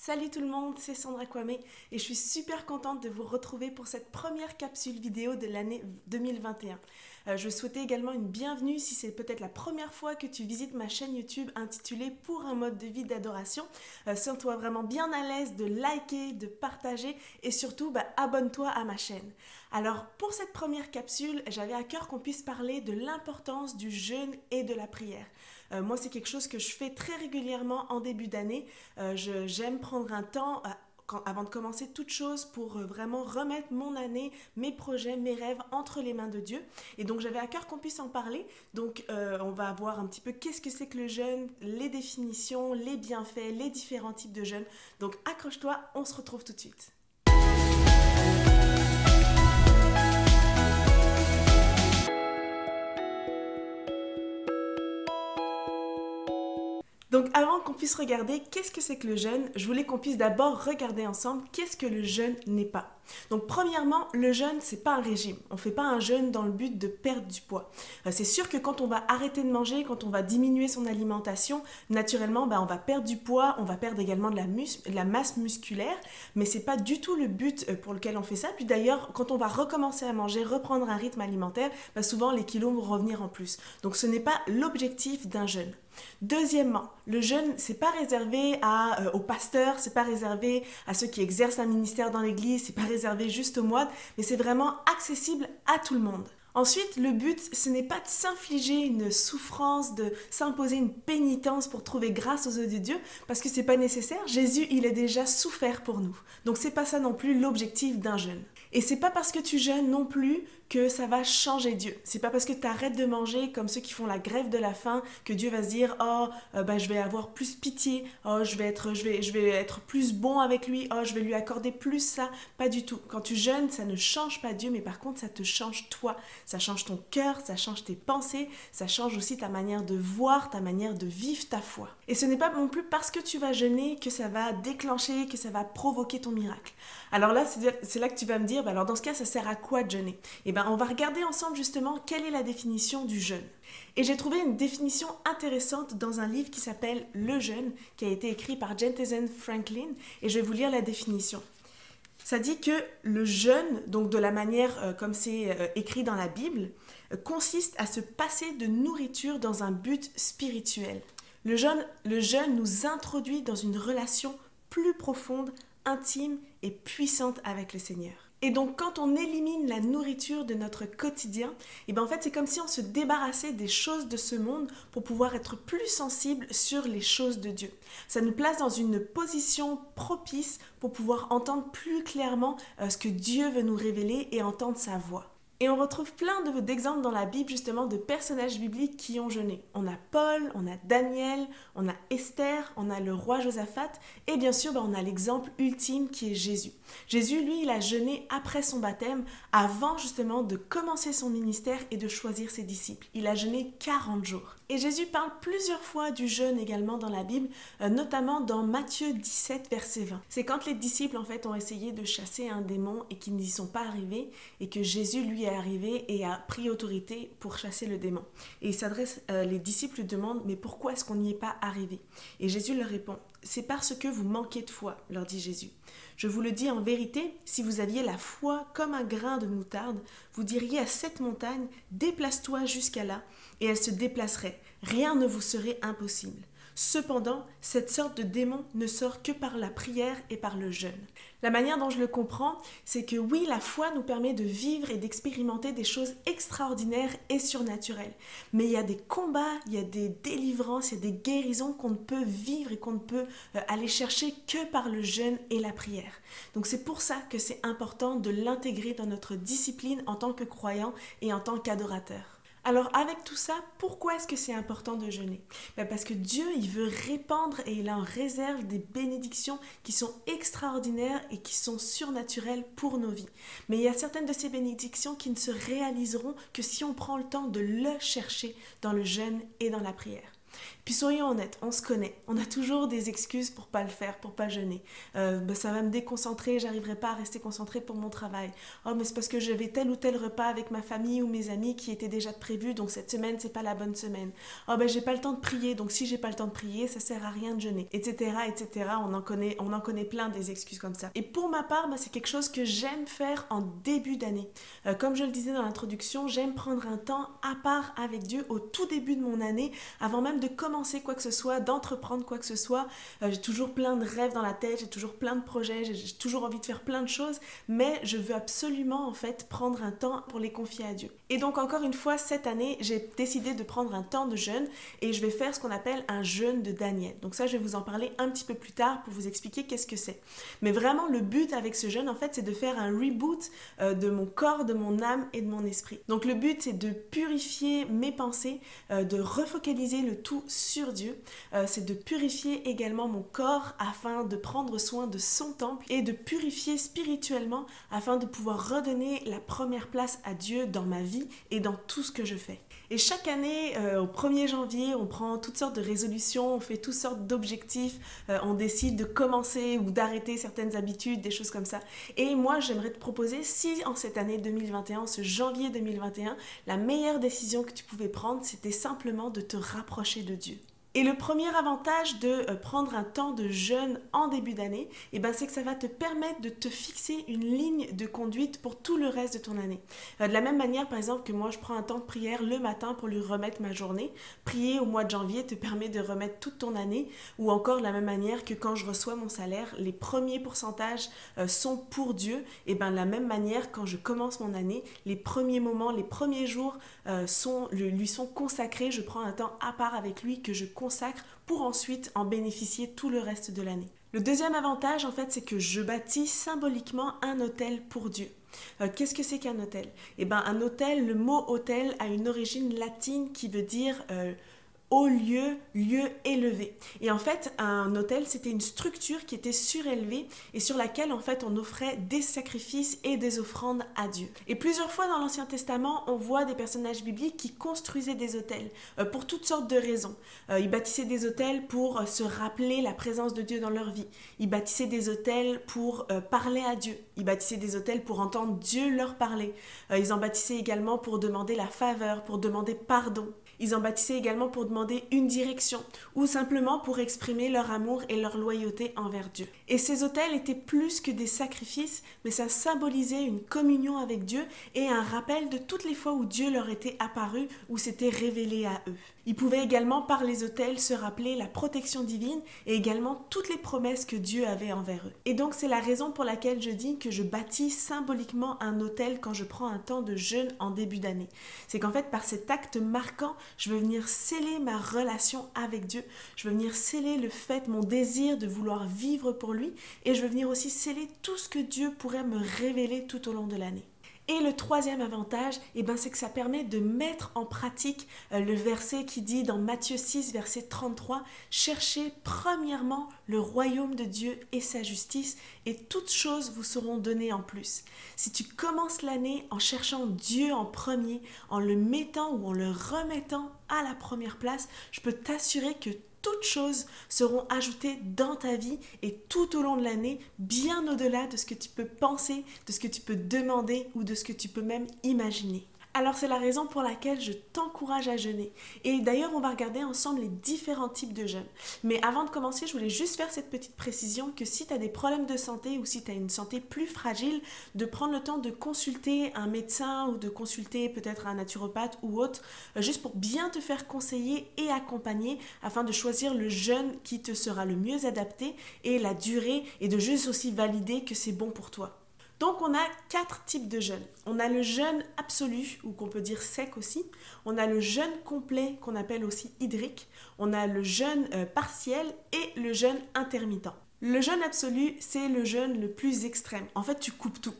Salut tout le monde, c'est Sandra Kwame et je suis super contente de vous retrouver pour cette première capsule vidéo de l'année 2021. Je souhaitais également une bienvenue si c'est peut-être la première fois que tu visites ma chaîne YouTube intitulée Pour un mode de vie d'adoration. Sens-toi vraiment bien à l'aise de liker, de partager et surtout abonne-toi à ma chaîne. Alors pour cette première capsule, j'avais à cœur qu'on puisse parler de l'importance du jeûne et de la prière. Moi c'est quelque chose que je fais très régulièrement en début d'année. J'aime prendre un temps avant de commencer toute chose pour vraiment remettre mon année, mes projets, mes rêves entre les mains de Dieu. Et donc j'avais à cœur qu'on puisse en parler. Donc on va voir un petit peu qu'est-ce que c'est que le jeûne, les définitions, les bienfaits, les différents types de jeûne. Donc accroche-toi, on se retrouve tout de suite. Donc avant qu'on puisse regarder qu'est-ce que c'est que le jeûne, je voulais qu'on puisse d'abord regarder ensemble qu'est-ce que le jeûne n'est pas. Donc premièrement, le jeûne, c'est pas un régime. On fait pas un jeûne dans le but de perdre du poids. C'est sûr que quand on va arrêter de manger, quand on va diminuer son alimentation, naturellement, on va perdre du poids, on va perdre également de la masse musculaire, mais c'est pas du tout le but pour lequel on fait ça. Puis d'ailleurs, quand on va recommencer à manger, reprendre un rythme alimentaire, souvent les kilos vont revenir en plus. Donc ce n'est pas l'objectif d'un jeûne. Deuxièmement, le jeûne, c'est pas réservé aux pasteurs, c'est pas réservé à ceux qui exercent un ministère dans l'église, c'est pas réservé juste aux moines, mais c'est vraiment accessible à tout le monde. Ensuite, le but, ce n'est pas de s'infliger une souffrance, de s'imposer une pénitence pour trouver grâce aux yeux de Dieu, parce que c'est pas nécessaire. Jésus, il a déjà souffert pour nous. Donc c'est pas ça non plus l'objectif d'un jeûne. Et c'est pas parce que tu jeûnes non plus que ça va changer Dieu. C'est pas parce que tu arrêtes de manger comme ceux qui font la grève de la faim que Dieu va se dire je vais avoir plus pitié, je vais être plus bon avec lui, je vais lui accorder plus ça. Pas du tout. Quand tu jeûnes, ça ne change pas Dieu, mais par contre ça te change toi. Ça change ton cœur, ça change tes pensées, ça change aussi ta manière de voir, ta manière de vivre ta foi. Et ce n'est pas non plus parce que tu vas jeûner que ça va déclencher, que ça va provoquer ton miracle. Alors là, c'est là que tu vas me dire, alors dans ce cas, ça sert à quoi de jeûner ? On va regarder ensemble justement quelle est la définition du jeûne. Et j'ai trouvé une définition intéressante dans un livre qui s'appelle Le jeûne, qui a été écrit par Jentezen Franklin, et je vais vous lire la définition. Ça dit que le jeûne, donc de la manière comme c'est écrit dans la Bible, consiste à se passer de nourriture dans un but spirituel. Le jeûne nous introduit dans une relation plus profonde, intime et puissante avec le Seigneur. Et donc quand on élimine la nourriture de notre quotidien, en fait c'est comme si on se débarrassait des choses de ce monde pour pouvoir être plus sensible sur les choses de Dieu. Ça nous place dans une position propice pour pouvoir entendre plus clairement ce que Dieu veut nous révéler et entendre sa voix. Et on retrouve plein d'exemples dans la Bible justement de personnages bibliques qui ont jeûné. On a Paul, on a Daniel, on a Esther, on a le roi Josaphat et bien sûr on a l'exemple ultime qui est Jésus. Jésus, lui, il a jeûné après son baptême, avant justement de commencer son ministère et de choisir ses disciples. Il a jeûné 40 jours. Et Jésus parle plusieurs fois du jeûne également dans la Bible, notamment dans Matthieu 17, verset 20. C'est quand les disciples en fait ont essayé de chasser un démon et qu'ils n'y sont pas arrivés et que Jésus lui est arrivé et a pris autorité pour chasser le démon. Et les disciples lui demandent « Mais pourquoi est-ce qu'on n'y est pas arrivé ?» Et Jésus leur répond « C'est parce que vous manquez de foi, leur dit Jésus. Je vous le dis en vérité, si vous aviez la foi comme un grain de moutarde, vous diriez à cette montagne, déplace-toi jusqu'à là, et elle se déplacerait. Rien ne vous serait impossible. Cependant, cette sorte de démon ne sort que par la prière et par le jeûne. La manière dont je le comprends, c'est que oui, la foi nous permet de vivre et d'expérimenter des choses extraordinaires et surnaturelles. Mais il y a des combats, il y a des délivrances, il y a des guérisons qu'on ne peut vivre et qu'on ne peut aller chercher que par le jeûne et la prière. Donc c'est pour ça que c'est important de l'intégrer dans notre discipline en tant que croyant et en tant qu'adorateur. Alors avec tout ça, pourquoi est-ce que c'est important de jeûner ? Parce que Dieu, il veut répandre et il en réserve des bénédictions qui sont extraordinaires et qui sont surnaturelles pour nos vies. Mais il y a certaines de ces bénédictions qui ne se réaliseront que si on prend le temps de le chercher dans le jeûne et dans la prière. Puis soyons honnêtes, on se connaît. On a toujours des excuses pour pas le faire, pour pas jeûner. Ça va me déconcentrer, j'arriverai pas à rester concentrée pour mon travail. Oh, mais c'est parce que j'avais tel ou tel repas avec ma famille ou mes amis qui était déjà prévu, donc cette semaine, c'est pas la bonne semaine. Oh, j'ai pas le temps de prier, donc si j'ai pas le temps de prier, ça sert à rien de jeûner, etc., etc. On en connaît plein des excuses comme ça. Et pour ma part, c'est quelque chose que j'aime faire en début d'année. Comme je le disais dans l'introduction, j'aime prendre un temps à part avec Dieu au tout début de mon année, avant même de commencer quoi que ce soit, d'entreprendre quoi que ce soit. J'ai toujours plein de rêves dans la tête, j'ai toujours plein de projets, j'ai toujours envie de faire plein de choses, mais je veux absolument en fait prendre un temps pour les confier à Dieu. Et donc encore une fois, cette année, j'ai décidé de prendre un temps de jeûne et je vais faire ce qu'on appelle un jeûne de Daniel. Donc ça, je vais vous en parler un petit peu plus tard pour vous expliquer qu'est-ce que c'est. Mais vraiment, le but avec ce jeûne, en fait, c'est de faire un reboot de mon corps, de mon âme et de mon esprit. Donc le but, c'est de purifier mes pensées, de refocaliser le tout sur Dieu. C'est de purifier également mon corps afin de prendre soin de son temple et de purifier spirituellement afin de pouvoir redonner la première place à Dieu dans ma vie et dans tout ce que je fais. Et chaque année, au 1er janvier, on prend toutes sortes de résolutions, on fait toutes sortes d'objectifs, on décide de commencer ou d'arrêter certaines habitudes, des choses comme ça. Et moi, j'aimerais te proposer, si en cette année 2021, ce janvier 2021, la meilleure décision que tu pouvais prendre, c'était simplement de te rapprocher de Dieu. Et le premier avantage de prendre un temps de jeûne en début d'année, c'est que ça va te permettre de te fixer une ligne de conduite pour tout le reste de ton année. De la même manière, par exemple, que moi, je prends un temps de prière le matin pour lui remettre ma journée. Prier au mois de janvier te permet de remettre toute ton année, ou encore de la même manière que quand je reçois mon salaire, les premiers pourcentages sont pour Dieu. Et de la même manière, quand je commence mon année, les premiers moments, les premiers jours lui sont consacrés. Je prends un temps à part avec lui que je consacre pour ensuite en bénéficier tout le reste de l'année. Le deuxième avantage, en fait, c'est que je bâtis symboliquement un autel pour Dieu. Qu'est-ce que c'est qu'un autel ? Un autel, le mot autel a une origine latine qui veut dire haut lieu, lieu élevé. Et en fait, un autel, c'était une structure qui était surélevée et sur laquelle, en fait, on offrait des sacrifices et des offrandes à Dieu. Et plusieurs fois dans l'Ancien Testament, on voit des personnages bibliques qui construisaient des autels pour toutes sortes de raisons. Ils bâtissaient des autels pour se rappeler la présence de Dieu dans leur vie. Ils bâtissaient des autels pour parler à Dieu. Ils bâtissaient des autels pour entendre Dieu leur parler. Ils en bâtissaient également pour demander la faveur, pour demander pardon. Ils en bâtissaient également pour demander une direction ou simplement pour exprimer leur amour et leur loyauté envers Dieu. Et ces autels étaient plus que des sacrifices, mais ça symbolisait une communion avec Dieu et un rappel de toutes les fois où Dieu leur était apparu ou s'était révélé à eux. Ils pouvaient également par les autels se rappeler la protection divine et également toutes les promesses que Dieu avait envers eux. Et donc c'est la raison pour laquelle je dis que je bâtis symboliquement un autel quand je prends un temps de jeûne en début d'année. C'est qu'en fait par cet acte marquant, je veux venir sceller ma relation avec Dieu. Je veux venir sceller le fait, mon désir de vouloir vivre pour lui et je veux venir aussi sceller tout ce que Dieu pourrait me révéler tout au long de l'année. Et le troisième avantage, c'est que ça permet de mettre en pratique le verset qui dit dans Matthieu 6, verset 33, « Cherchez premièrement le royaume de Dieu et sa justice, et toutes choses vous seront données en plus. » Si tu commences l'année en cherchant Dieu en premier, en le mettant ou en le remettant à la première place, je peux t'assurer que toutes choses seront ajoutées dans ta vie et tout au long de l'année, bien au-delà de ce que tu peux penser, de ce que tu peux demander ou de ce que tu peux même imaginer. Alors c'est la raison pour laquelle je t'encourage à jeûner. Et d'ailleurs, on va regarder ensemble les différents types de jeûne. Mais avant de commencer, je voulais juste faire cette petite précision que si tu as des problèmes de santé ou si tu as une santé plus fragile, de prendre le temps de consulter un médecin ou de consulter peut-être un naturopathe ou autre, juste pour bien te faire conseiller et accompagner afin de choisir le jeûne qui te sera le mieux adapté et la durée et de juste aussi valider que c'est bon pour toi. Donc on a 4 types de jeûne. On a le jeûne absolu, ou qu'on peut dire sec aussi. On a le jeûne complet, qu'on appelle aussi hydrique. On a le jeûne partiel et le jeûne intermittent. Le jeûne absolu, c'est le jeûne le plus extrême. En fait, tu coupes tout.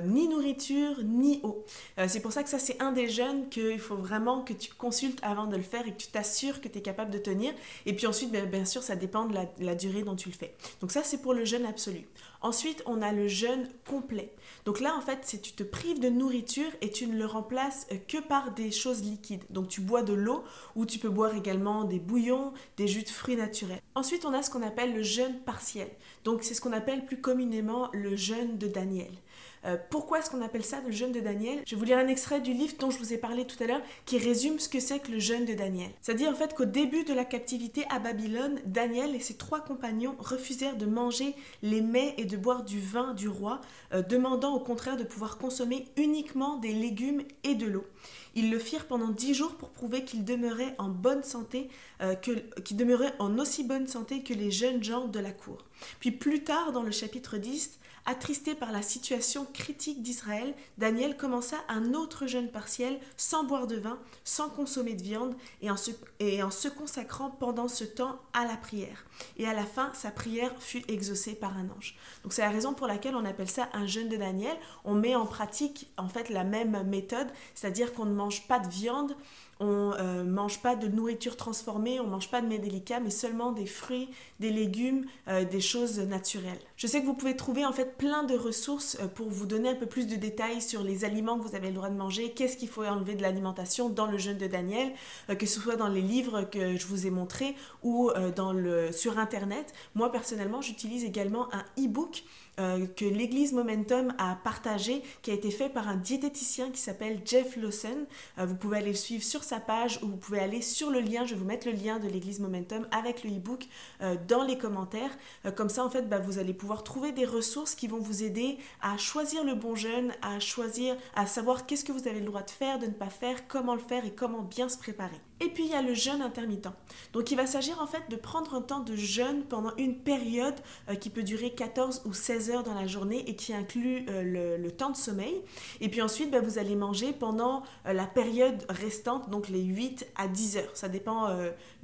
ni nourriture, ni eau. C'est pour ça que ça, c'est un des jeûnes qu'il faut vraiment que tu consultes avant de le faire et que tu t'assures que tu es capable de tenir. Et puis ensuite, bien sûr, ça dépend de la durée dont tu le fais. Donc ça, c'est pour le jeûne absolu. Ensuite, on a le jeûne complet. Donc là, en fait, c'est tu te prives de nourriture et tu ne le remplaces que par des choses liquides. Donc tu bois de l'eau ou tu peux boire également des bouillons, des jus de fruits naturels. Ensuite, on a ce qu'on appelle le jeûne partiel. Donc c'est ce qu'on appelle plus communément le jeûne de Daniel. Pourquoi est-ce qu'on appelle ça le jeûne de Daniel? Je vais vous lire un extrait du livre dont je vous ai parlé tout à l'heure qui résume ce que c'est que le jeûne de Daniel. C'est-à-dire en fait qu'au début de la captivité à Babylone, Daniel et ses 3 compagnons refusèrent de manger les mets et de boire du vin du roi, demandant au contraire de pouvoir consommer uniquement des légumes et de l'eau. Ils le firent pendant 10 jours pour prouver qu'ils demeuraient en bonne santé, qu'ils demeuraient en aussi bonne santé que les jeunes gens de la cour. Puis plus tard, dans le chapitre 10, attristé par la situation critique d'Israël, Daniel commença un autre jeûne partiel sans boire de vin, sans consommer de viande et en se consacrant pendant ce temps à la prière. Et à la fin, sa prière fut exaucée par un ange. Donc c'est la raison pour laquelle on appelle ça un jeûne de Daniel. On met en pratique en fait la même méthode, c'est-à-dire qu'on ne mange pas de viande, on ne mange pas de nourriture transformée, on ne mange pas de mets délicats, mais seulement des fruits, des légumes, des choses naturelles. Je sais que vous pouvez trouver en fait plein de ressources pour vous donner un peu plus de détails sur les aliments que vous avez le droit de manger, qu'est-ce qu'il faut enlever de l'alimentation dans le jeûne de Daniel, que ce soit dans les livres que je vous ai montrés ou sur Internet. Moi personnellement, j'utilise également un e-book que l'église Momentum a partagé, qui a été fait par un diététicien qui s'appelle Jeff Lawson. Vous pouvez aller le suivre sur sa page ou vous pouvez aller sur le lien, je vais vous mettre le lien de l'église Momentum avec le e-book dans les commentaires. Comme ça, en fait, vous allez pouvoir trouver des ressources qui vont vous aider à choisir le bon jeûne, à savoir qu'est-ce que vous avez le droit de faire, de ne pas faire, comment le faire et comment bien se préparer. Et puis, il y a le jeûne intermittent. Donc, il va s'agir en fait de prendre un temps de jeûne pendant une période qui peut durer 14 ou 16 heures dans la journée et qui inclut le temps de sommeil. Et puis ensuite, vous allez manger pendant la période restante, donc les 8 à 10 heures. Ça dépend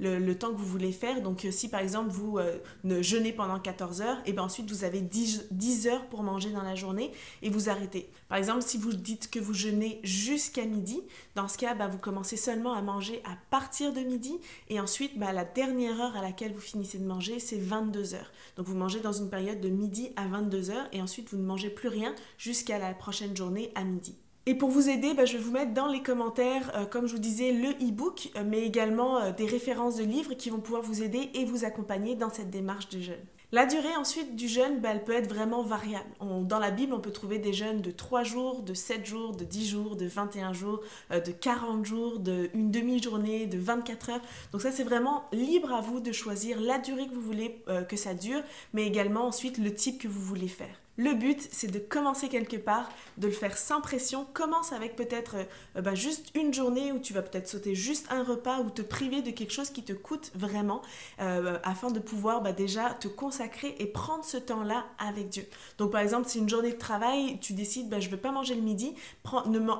le temps que vous voulez faire. Donc, si par exemple, vous ne jeûnez pendant 14 heures, et bien ensuite, vous avez 10 heures pour manger dans la journée et vous arrêtez. Par exemple, si vous dites que vous jeûnez jusqu'à midi, dans ce cas, vous commencez seulement à manger à partir de midi et ensuite, la dernière heure à laquelle vous finissez de manger, c'est 22 heures. Donc, vous mangez dans une période de midi à 22 heures et ensuite, vous ne mangez plus rien jusqu'à la prochaine journée à midi. Et pour vous aider, je vais vous mettre dans les commentaires, comme je vous disais, le e-book, mais également des références de livres qui vont pouvoir vous aider et vous accompagner dans cette démarche de jeûne. La durée ensuite du jeûne, elle peut être vraiment variable. Dans la Bible, on peut trouver des jeûnes de 3 jours, de 7 jours, de 10 jours, de 21 jours, de 40 jours, d'une demi-journée, de 24 heures. Donc ça, c'est vraiment libre à vous de choisir la durée que vous voulez que ça dure, mais également ensuite le type que vous voulez faire. Le but, c'est de commencer quelque part, de le faire sans pression. Commence avec peut-être juste une journée où tu vas peut-être sauter juste un repas ou te priver de quelque chose qui te coûte vraiment afin de pouvoir déjà te consacrer et prendre ce temps-là avec Dieu. Donc par exemple, si une journée de travail, tu décides je ne veux pas manger le midi,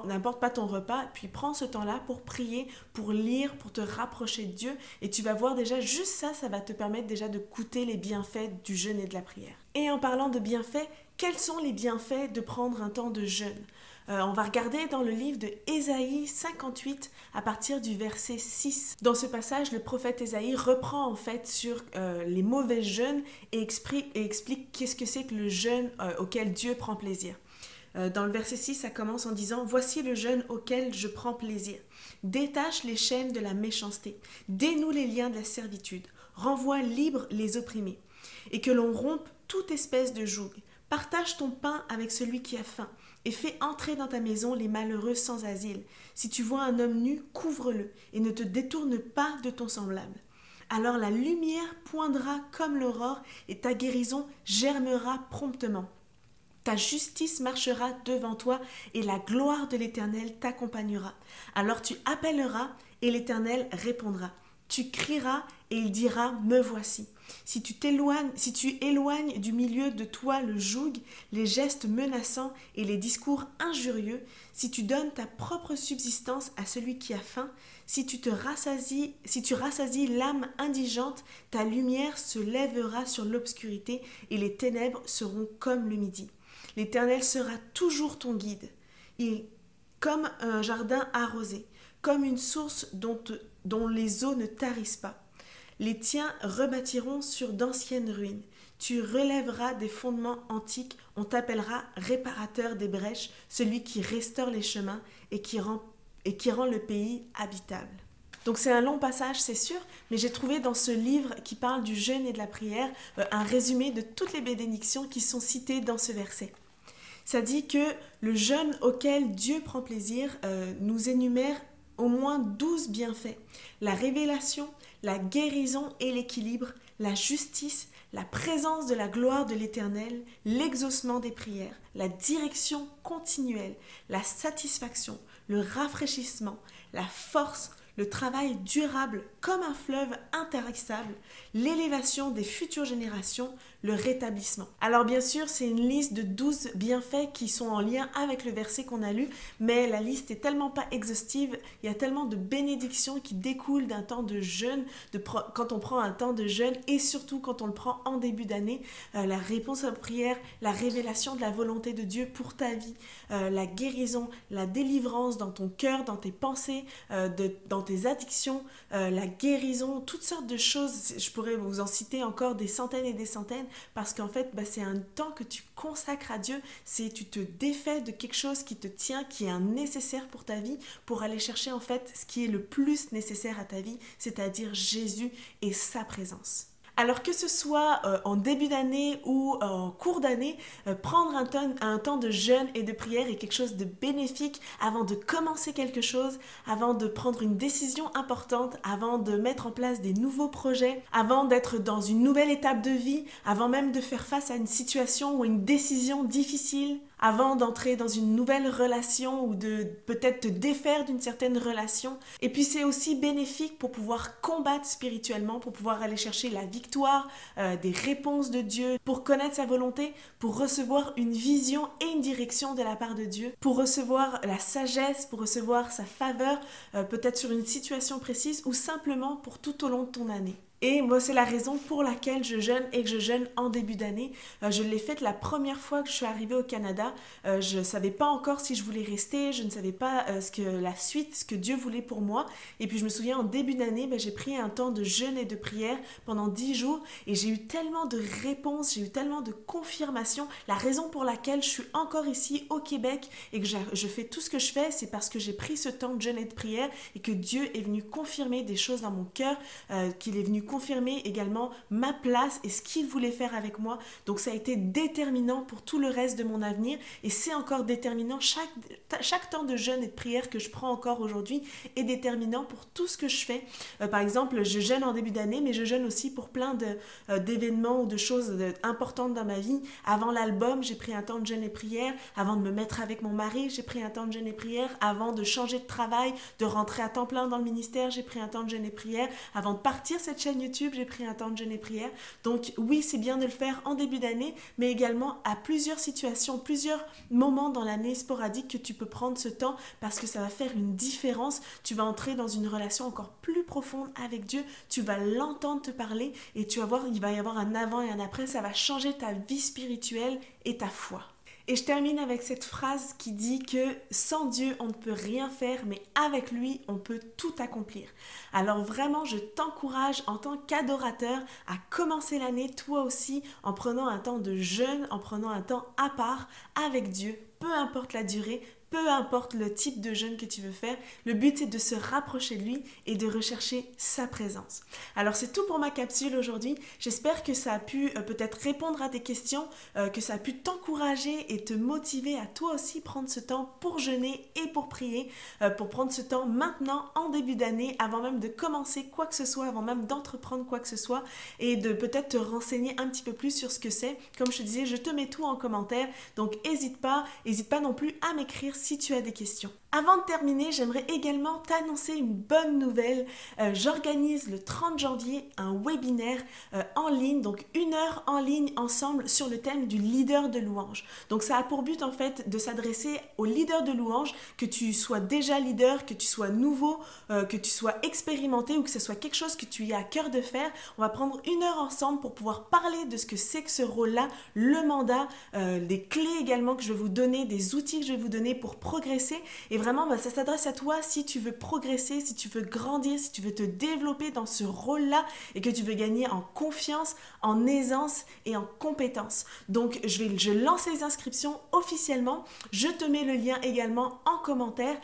n'importe pas ton repas, puis prends ce temps-là pour prier, pour lire, pour te rapprocher de Dieu et tu vas voir déjà juste ça va te permettre déjà de goûter les bienfaits du jeûne et de la prière. Et en parlant de bienfaits, quels sont les bienfaits de prendre un temps de jeûne? On va regarder dans le livre de Ésaïe 58 à partir du verset 6. Dans ce passage, le prophète Ésaïe reprend en fait sur les mauvais jeûnes et explique qu'est-ce que c'est que le jeûne auquel Dieu prend plaisir. Dans le verset 6, ça commence en disant « Voici le jeûne auquel je prends plaisir. Détache les chaînes de la méchanceté, dénoue les liens de la servitude, renvoie libres les opprimés, et que l'on rompe toute espèce de joug. Partage ton pain avec celui qui a faim et fais entrer dans ta maison les malheureux sans asile. Si tu vois un homme nu, couvre-le et ne te détourne pas de ton semblable. Alors la lumière poindra comme l'aurore et ta guérison germera promptement. Ta justice marchera devant toi et la gloire de l'Éternel t'accompagnera. Alors tu appelleras et l'Éternel répondra. Tu crieras et il dira « Me voici ». Si tu éloignes du milieu de toi le joug, les gestes menaçants et les discours injurieux, si tu donnes ta propre subsistance à celui qui a faim, si tu rassasies l'âme indigente, ta lumière se lèvera sur l'obscurité et les ténèbres seront comme le midi. L'Éternel sera toujours ton guide. Comme un jardin arrosé, comme une source dont les eaux ne tarissent pas. Les tiens rebâtiront sur d'anciennes ruines. Tu relèveras des fondements antiques, on t'appellera réparateur des brèches, celui qui restaure les chemins et qui rend le pays habitable. Donc c'est un long passage, c'est sûr, mais j'ai trouvé dans ce livre qui parle du jeûne et de la prière un résumé de toutes les bénédictions qui sont citées dans ce verset. Ça dit que le jeûne auquel Dieu prend plaisir nous énumère au moins 12 bienfaits. La révélation, la guérison et l'équilibre, la justice, la présence de la gloire de l'Éternel, l'exaucement des prières, la direction continuelle, la satisfaction, le rafraîchissement, la force, le travail durable comme un fleuve intarissable, l'élévation des futures générations, le rétablissement. Alors bien sûr, c'est une liste de 12 bienfaits qui sont en lien avec le verset qu'on a lu, mais la liste est tellement pas exhaustive, il y a tellement de bénédictions qui découlent d'un temps de jeûne, quand on prend un temps de jeûne et surtout quand on le prend en début d'année, la réponse à la prière, la révélation de la volonté de Dieu pour ta vie, la guérison, la délivrance dans ton cœur, dans tes pensées, dans tes addictions, la guérison, toutes sortes de choses. Je pourrais vous en citer encore des centaines et des centaines parce qu'en fait, c'est un temps que tu consacres à Dieu. Tu te défais de quelque chose qui te tient, qui est un nécessaire pour ta vie, pour aller chercher en fait ce qui est le plus nécessaire à ta vie, c'est-à-dire Jésus et sa présence. Alors que ce soit en début d'année ou en cours d'année, prendre un temps de jeûne et de prière est quelque chose de bénéfique avant de commencer quelque chose, avant de prendre une décision importante, avant de mettre en place des nouveaux projets, avant d'être dans une nouvelle étape de vie, avant même de faire face à une situation ou une décision difficile, avant d'entrer dans une nouvelle relation ou de peut-être te défaire d'une certaine relation. Et puis c'est aussi bénéfique pour pouvoir combattre spirituellement, pour pouvoir aller chercher la victoire, des réponses de Dieu, pour connaître sa volonté, pour recevoir une vision et une direction de la part de Dieu, pour recevoir la sagesse, pour recevoir sa faveur, peut-être sur une situation précise ou simplement pour tout au long de ton année. Et moi, c'est la raison pour laquelle je jeûne et que je jeûne en début d'année. Je l'ai faite la première fois que je suis arrivée au Canada. Je ne savais pas encore si je voulais rester, je ne savais pas ce que Dieu voulait pour moi. Et puis je me souviens, en début d'année, j'ai pris un temps de jeûne et de prière pendant 10 jours et j'ai eu tellement de réponses, j'ai eu tellement de confirmations. La raison pour laquelle je suis encore ici au Québec et que je fais tout ce que je fais, c'est parce que j'ai pris ce temps de jeûne et de prière et que Dieu est venu confirmer des choses dans mon cœur, qu'il est venu confirmer également ma place et ce qu'il voulait faire avec moi. Donc ça a été déterminant pour tout le reste de mon avenir et c'est encore déterminant. Chaque temps de jeûne et de prière que je prends encore aujourd'hui est déterminant pour tout ce que je fais. Par exemple, je jeûne en début d'année, mais je jeûne aussi pour plein d'événements ou de choses importantes dans ma vie. Avant l'album, j'ai pris un temps de jeûne et prière. Avant de me mettre avec mon mari, j'ai pris un temps de jeûne et prière. Avant de changer de travail, de rentrer à temps plein dans le ministère, j'ai pris un temps de jeûne et prière. Avant de partir cette chaîne YouTube, j'ai pris un temps de jeûne et prière. Donc oui, c'est bien de le faire en début d'année, mais également à plusieurs situations, plusieurs moments dans l'année sporadique que tu peux prendre ce temps parce que ça va faire une différence. Tu vas entrer dans une relation encore plus profonde avec Dieu, tu vas l'entendre te parler et tu vas voir, il va y avoir un avant et un après, ça va changer ta vie spirituelle et ta foi. Et je termine avec cette phrase qui dit que sans Dieu, on ne peut rien faire, mais avec lui, on peut tout accomplir. Alors vraiment, je t'encourage en tant qu'adorateur à commencer l'année toi aussi en prenant un temps de jeûne, en prenant un temps à part avec Dieu, peu importe la durée, peu importe le type de jeûne que tu veux faire, le but c'est de se rapprocher de lui et de rechercher sa présence. Alors c'est tout pour ma capsule aujourd'hui. J'espère que ça a pu peut-être répondre à tes questions, que ça a pu t'encourager et te motiver à toi aussi prendre ce temps pour jeûner et pour prier, pour prendre ce temps maintenant en début d'année, avant même de commencer quoi que ce soit, avant même d'entreprendre quoi que ce soit et de peut-être te renseigner un petit peu plus sur ce que c'est. Comme je te disais, je te mets tout en commentaire, donc n'hésite pas non plus à m'écrire si tu as des questions. Avant de terminer, j'aimerais également t'annoncer une bonne nouvelle. J'organise le 30 janvier un webinaire en ligne, donc 1 heure en ligne ensemble sur le thème du leader de louange. Donc ça a pour but en fait de s'adresser aux leaders de louange, que tu sois déjà leader, que tu sois nouveau, que tu sois expérimenté ou que ce soit quelque chose que tu aies à cœur de faire. On va prendre 1 heure ensemble pour pouvoir parler de ce que c'est que ce rôle-là, le mandat, des clés également que je vais vous donner, des outils que je vais vous donner pour progresser. Et vraiment, ça s'adresse à toi si tu veux progresser, si tu veux grandir, si tu veux te développer dans ce rôle-là et que tu veux gagner en confiance, en aisance et en compétence. Donc, je lance les inscriptions officiellement. Je te mets le lien également en commentaire.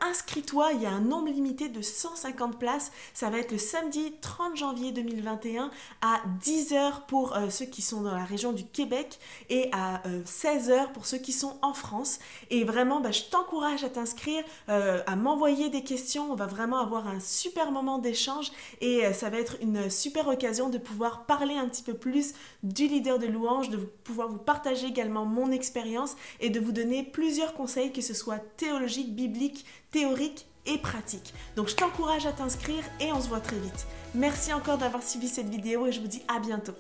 Inscris-toi, il y a un nombre limité de 150 places. Ça va être le samedi 30 janvier 2021 à 10h pour ceux qui sont dans la région du Québec et à 16h pour ceux qui sont en France. Et vraiment, je t'encourage à t'inscrire, à m'envoyer des questions. On va vraiment avoir un super moment d'échange et ça va être une super occasion de pouvoir parler un petit peu plus du leader de louange, de pouvoir vous partager également mon expérience et de vous donner plusieurs conseils, que ce soit théologiques, bibliques, théoriques et pratiques. Donc je t'encourage à t'inscrire et on se voit très vite. Merci encore d'avoir suivi cette vidéo et je vous dis à bientôt.